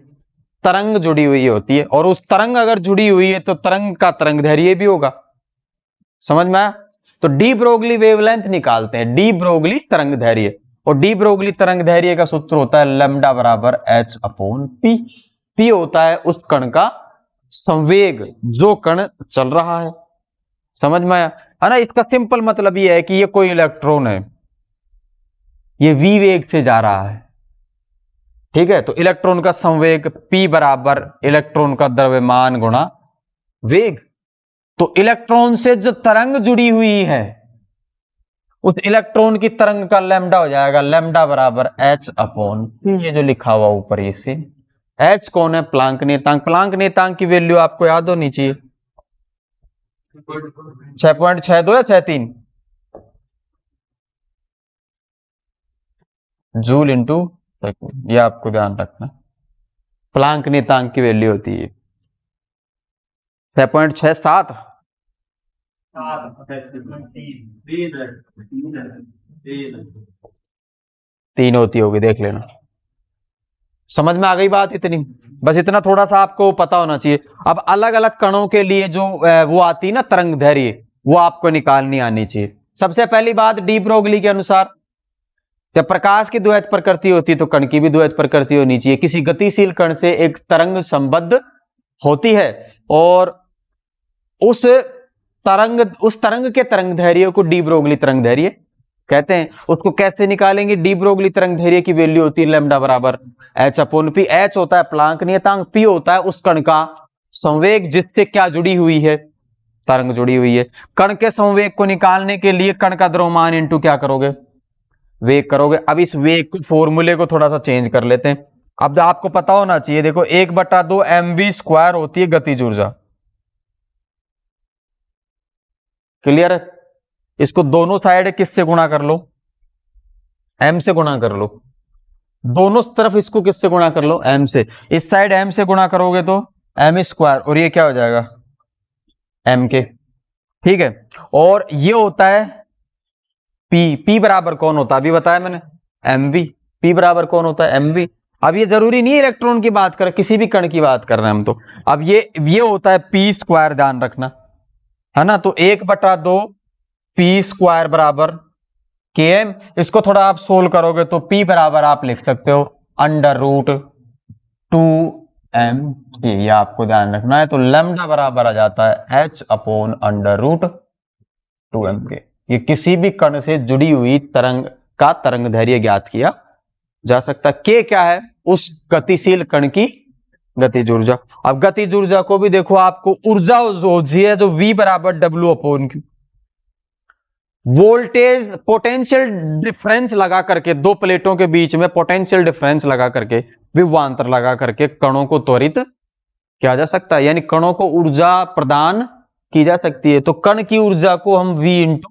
तरंग जुड़ी हुई होती है। और उस तरंग अगर जुड़ी हुई है तो तरंग का तरंग दैर्घ्य भी होगा। समझ में आया। तो डी ब्रोगली वेवलेंथ निकालते हैं, डी ब्रोगली तरंग दैर्घ्य। और डी ब्रोगली तरंग दैर्घ्य का सूत्र होता है लैम्डा बराबर एच अपॉन पी। पी होता है उस कण का संवेग जो कण चल रहा है। समझ में आया है ना। इसका सिंपल मतलब ये है कि ये कोई इलेक्ट्रॉन है, ये वी वेग से जा रहा है। ठीक है, तो इलेक्ट्रॉन का संवेग P बराबर इलेक्ट्रॉन का द्रव्यमान गुणा वेग। तो इलेक्ट्रॉन से जो तरंग जुड़ी हुई है उस इलेक्ट्रॉन की तरंग का लैम्डा हो जाएगा लैम्डा बराबर एच अपॉन पी। ये जो लिखा हुआ ऊपर ये से एच कौन है, प्लांक नियतांक। प्लांक नियतांक की वैल्यू आपको याद होनी चाहिए, 6.62 या 6.3 जूल इंटू सेकंड। ये आपको ध्यान रखना, प्लांक नियतांक की वैल्यू होती है 6.67। तीन होती होगी, देख लेना। समझ में आ गई बात इतनी, बस इतना थोड़ा सा आपको पता होना चाहिए। अब अलग अलग कणों के लिए जो वो आती है ना तरंग दैर्घ्य, वो आपको निकालनी आनी चाहिए। सबसे पहली बात, डी ब्रोगली के अनुसार जब प्रकाश की द्वैत प्रकृति होती है तो कण की भी द्वैत प्रकृति होनी चाहिए। किसी गतिशील कण से एक तरंग संबद्ध होती है और उस तरंग के तरंग दैर्घ्य को डी ब्रोगली तरंग दैर्घ्य कहते हैं। उसको कैसे निकालेंगे, डी ब्रोगली तरंग दैर्घ्य की वैल्यू होती है लैम्डा बराबर एच अपॉन पी। एच होता है प्लांक नियतांक, पी होता है उस कण का संवेग जिससे क्या जुड़ी हुई है, तरंग जुड़ी हुई है। कण के संवेग को निकालने के लिए कण का द्रव्यमान इंटू क्या करोगे, वेग करोगे। अब इस वेग को फॉर्मूले को थोड़ा सा चेंज कर लेते हैं। अब आपको पता होना चाहिए, देखो 1/2 mv² होती है गतिज ऊर्जा। क्लियर है। इसको दोनों साइड किससे गुणा कर लो, m से गुणा कर लो। दोनों तरफ इसको किससे गुणा कर लो, m से। इस साइड m से गुणा करोगे तो m स्क्वायर, और ये क्या हो जाएगा, m के। ठीक है, और ये होता है p बराबर कौन होता है, अभी बताया मैंने, mv। p बराबर कौन होता है, mv। अब ये जरूरी नहीं इलेक्ट्रॉन की बात करें, किसी भी कण की बात कर रहे हैं हम तो। अब ये होता है p स्क्वायर, ध्यान रखना, है ना। तो 1/2 p स्क्वायर बराबर km। इसको थोड़ा आप सोल्व करोगे तो p बराबर आप लिख सकते हो √2m। ये आपको ध्यान रखना है। तो लैम्डा बराबर आ जाता है h/√2m के। ये किसी भी कण से जुड़ी हुई तरंग का तरंग दैर्घ्य ज्ञात किया जा सकता है। k क्या है, उस गतिशील कण की गतिज ऊर्जा। अब गतिज ऊर्जा को भी देखो, आपको ऊर्जा होती है जो v बराबर W/Q। वोल्टेज पोटेंशियल डिफरेंस लगा करके, दो प्लेटों के बीच में पोटेंशियल डिफरेंस लगा करके, विभवांतर लगा करके कणों को त्वरित किया जा सकता है, यानी कणों को ऊर्जा प्रदान की जा सकती है। तो कण की ऊर्जा को हम v इंटू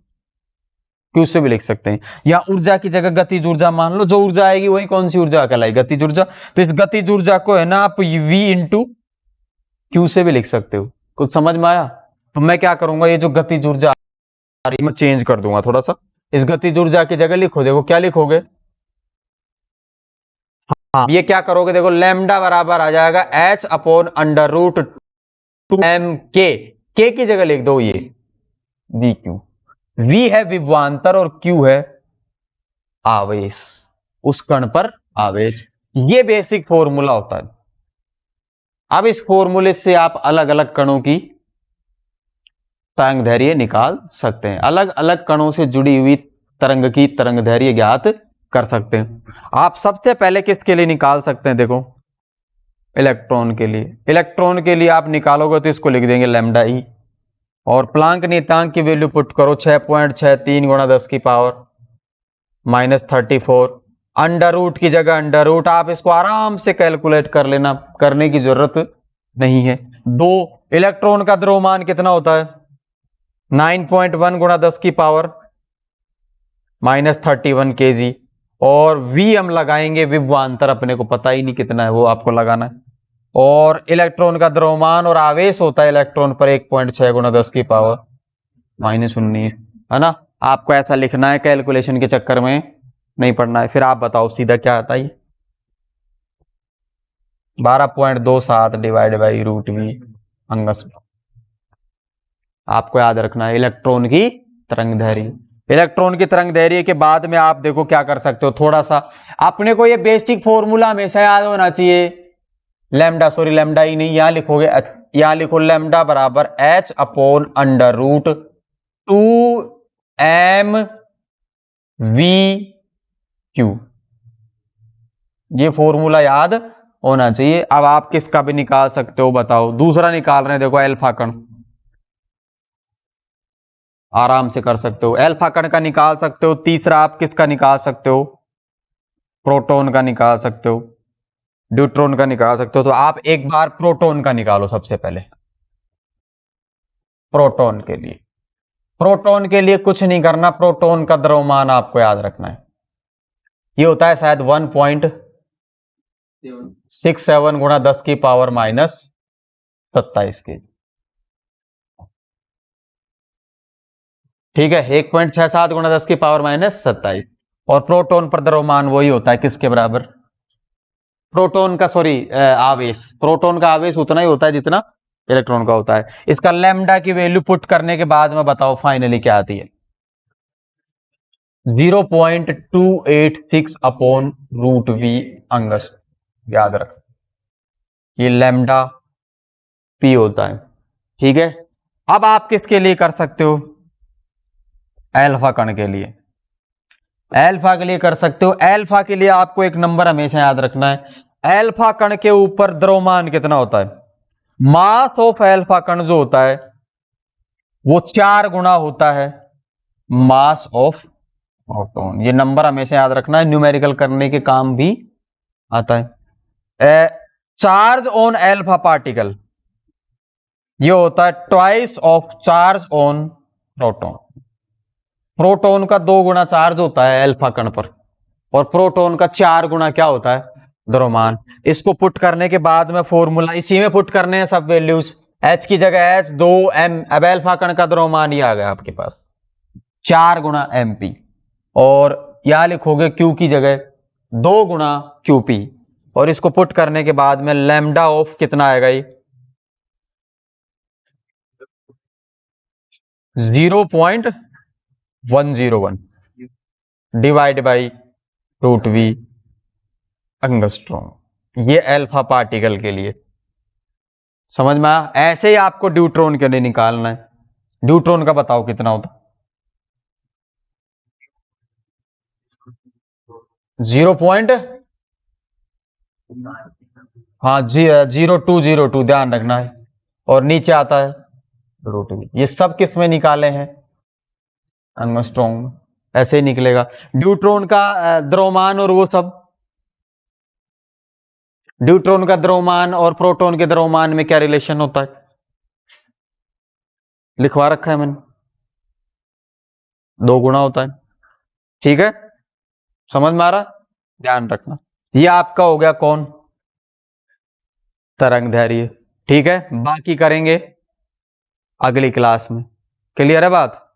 क्यू से भी लिख सकते हैं, या ऊर्जा की जगह गतिज ऊर्जा मान लो, जो ऊर्जा आएगी वही कौन सी ऊर्जा कहलाएगी, गतिज ऊर्जा। तो इस गतिज ऊर्जा को है ना आप v इंटू क्यू से भी लिख सकते हो। कुछ समझ में आया। तो मैं क्या करूंगा, ये जो गतिज ऊर्जा मैं चेंज कर दूंगा थोड़ा सा, इस गतिज ऊर्जा की जगह लिखो, देखो क्या लिखोगे, हाँ ये क्या करोगे, देखो लैम्डा बराबर आ जाएगा h/√2m के की जगह लिख दो ये वी क्यू। वी है विभवांतर और क्यू है आवेश, उस कण पर आवेश। ये बेसिक फॉर्मूला होता है। अब इस फॉर्मूले से आप अलग अलग कणों की तरंग दैर्घ्य निकाल सकते हैं, अलग अलग कणों से जुड़ी हुई तरंग की तरंग दैर्घ्य ज्ञात कर सकते हैं। आप सबसे पहले किसके लिए निकाल सकते हैं, देखो इलेक्ट्रॉन के लिए। इलेक्ट्रॉन के लिए आप निकालोगे तो इसको लिख देंगे लैम्डा ई, और प्लांक नियतांक की वैल्यू पुट करो 6.63 × 10⁻34। अंडर रूट की जगह अंडर रूट, आप इसको आराम से कैलकुलेट कर लेना, करने की जरूरत नहीं है। 2 इलेक्ट्रॉन का द्रव्यमान कितना होता है, 9.1 × 10⁻31 kg। और v हम लगाएंगे विभवांतर, अपने को पता ही नहीं कितना है, वो आपको लगाना है। और इलेक्ट्रॉन का द्रव्यमान और आवेश होता है इलेक्ट्रॉन पर 1.6 × 10⁻19, है ना। आपको ऐसा लिखना है, कैलकुलेशन के चक्कर में नहीं पढ़ना है। फिर आप बताओ सीधा क्या आता है, 12.27 डिवाइड बाई √v अंगस। आपको याद रखना है इलेक्ट्रॉन की तरंग दैर्घ्य। इलेक्ट्रॉन की तरंग दैर्घ्य के बाद में आप देखो क्या कर सकते हो, थोड़ा सा अपने को ये बेसिक फॉर्मूला हमेशा याद होना चाहिए। लैम्डा, सॉरी लैम्डा ही नहीं, यहां लिखोगे, यहां लिखो लैम्डा बराबर h/√2mv/Q। ये फॉर्मूला याद होना चाहिए। अब आप किसका भी निकाल सकते हो, बताओ। दूसरा निकाल रहे हैं, देखो अल्फा कण, आराम से कर सकते हो, अल्फा कण का निकाल सकते हो। तीसरा आप किसका निकाल सकते हो, प्रोटॉन का निकाल सकते हो, न्यूट्रॉन का निकाल सकते हो। तो आप एक बार प्रोटॉन का निकालो सबसे पहले। प्रोटॉन के लिए, प्रोटॉन के लिए कुछ नहीं करना, प्रोटॉन का द्रव्यमान आपको याद रखना है, ये होता है शायद 1.67 × 10⁻27 के। ठीक है, 1.67 × 10⁻27। और प्रोटॉन पर द्रव्यमान वही होता है किसके बराबर, प्रोटॉन का, सॉरी आवेश, प्रोटॉन का आवेश उतना ही होता है जितना इलेक्ट्रॉन का होता है। इसका लैम्डा की वैल्यू पुट करने के बाद में बताओ फाइनली क्या आती है, 0.286/√v अंगस। याद रख, ये लैम्डा पी होता है। ठीक है, अब आप किसके लिए कर सकते हो, अल्फा कण के लिए। अल्फा के लिए कर सकते हो। अल्फा के लिए आपको एक नंबर हमेशा याद रखना है, अल्फा कण के ऊपर द्रव्यमान कितना होता है। मास ऑफ अल्फा कण जो होता है वो 4 गुना होता है मास ऑफ प्रोटॉन। ये नंबर हमेशा याद रखना है, न्यूमेरिकल करने के काम भी आता है। चार्ज ऑन अल्फा पार्टिकल ये होता है twice of charge on proton. Proton का 2 गुना चार्ज होता है अल्फा कण पर, और प्रोटॉन का 4 गुना क्या होता है, द्रव्यमान। इसको पुट करने के बाद में फॉर्मूला इसी में पुट करने हैं सब वैल्यूज। H की जगह H 2m, अब अल्फा कण का द्रव्यमान ये आ गया आपके पास 4 गुना mp, और यहां लिखोगे Q की जगह 2 गुना QP, और इसको पुट करने के बाद में लैम्डा ऑफ कितना आएगा ये 0.101 डिवाइड बाई √v एंगस्ट्रॉम। ये अल्फा पार्टिकल के लिए समझ में आया। ऐसे ही आपको ड्यूट्रॉन के लिए निकालना है। ड्यूट्रॉन का बताओ कितना होता, 0. हाँ जी, 0202 ध्यान रखना है, और नीचे आता है √v। ये सब किस में निकाले हैं, एंगस्ट्रॉम में। ऐसे ही निकलेगा ड्यूट्रॉन का द्रव्यमान, और वो सब ड्यूट्रॉन का द्रव्यमान और प्रोटॉन के द्रव्यमान में क्या रिलेशन होता है, लिखवा रखा है मैंने, 2 गुना होता है। ठीक है, समझ में आ रहा, ध्यान रखना। ये आपका हो गया कौन, तरंग दैर्घ्य। ठीक है, बाकी करेंगे अगली क्लास में। क्लियर है बात।